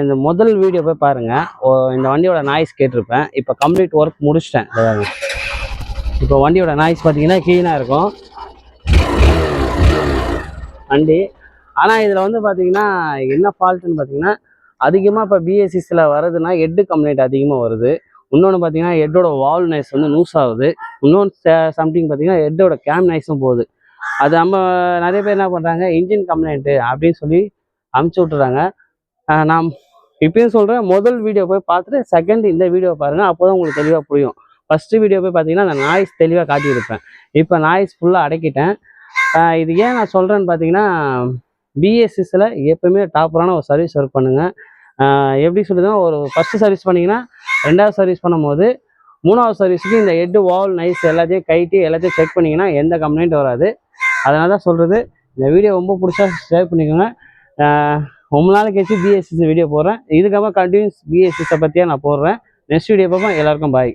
இந்த முதல் வீடியோ போய் பாருங்கள். இந்த வண்டியோட நாய்ஸ் கேட்டிருப்பேன். இப்போ கம்ப்ளீட் ஒர்க் முடிச்சிட்டேன். இப்போ வண்டியோட நாய்ஸ் பார்த்தீங்கன்னா க்ளீனாக இருக்கும் வண்டி. ஆனால் இதில் வந்து பார்த்தீங்கன்னா என்ன ஃபால்ட்டுன்னு பார்த்தீங்கன்னா, அதிகமாக இப்போ பிஎஸ்சிஸில் வருதுன்னா ஹெட்டு கம்ப்ளைண்ட் அதிகமாக வருது. இன்னொன்று பார்த்தீங்கன்னா ஹெட்டோட வால் நாய்ஸ் வந்து லூஸ் ஆகுது. இன்னொன்று சம்திங் பார்த்தீங்கன்னா ஹெட்டோட கேம் நாய்ஸும் போகுது. அது நம்ம நிறைய பேர் என்ன பண்ணுறாங்க, இன்ஜின் கம்ப்ளைண்ட்டு அப்படின்னு சொல்லி அமுச்சு விட்டுறாங்க. நான் இப்பயும் சொல்கிறேன், முதல் வீடியோ போய் பார்த்துட்டு செகண்ட் இந்த வீடியோ பாருங்கள். அப்போ தான் உங்களுக்கு தெளிவாக புரியும். ஃபஸ்ட்டு வீடியோ போய் பார்த்தீங்கன்னா அந்த நாய்ஸ் தெளிவாக காட்டியிருப்பேன். இப்போ நாய்ஸ் ஃபுல்லாக அடக்கிட்டேன். இது ஏன் நான் சொல்கிறேன்னு பார்த்தீங்கன்னா, பிஎஸ்சிஸில் எப்போயுமே டாப்பரான ஒரு சர்வீஸ் ஒர்க் பண்ணுங்கள். எப்படி சொல்லுதுன்னா, ஒரு ஃபஸ்ட்டு சர்வீஸ் பண்ணிங்கன்னா 2வது சர்வீஸ் பண்ணும்போது 3வது சர்வீஸுக்கு இந்த ஹெட்டு வால் நைஸ் எல்லாத்தையும் கைட்டி எல்லாத்தையும் செக் பண்ணிங்கன்னா எந்த கம்ப்ளைண்ட் வராது. அதனால தான் சொல்கிறது. இந்த வீடியோ ரொம்ப பிடிச்சா ஷேர் பண்ணிக்கோங்க. ரொம்ப நாள் கழிச்சு பிஎஸ்சிஸ் வீடியோ போடுறேன். இதுக்கப்புறம் கண்டினியூஸ் பிஎஸ்சிஸை பற்றியாக நான் போடுறேன். நெக்ஸ்ட் வீடியோ பார்ப்போம். எல்லாருக்கும் பாய்.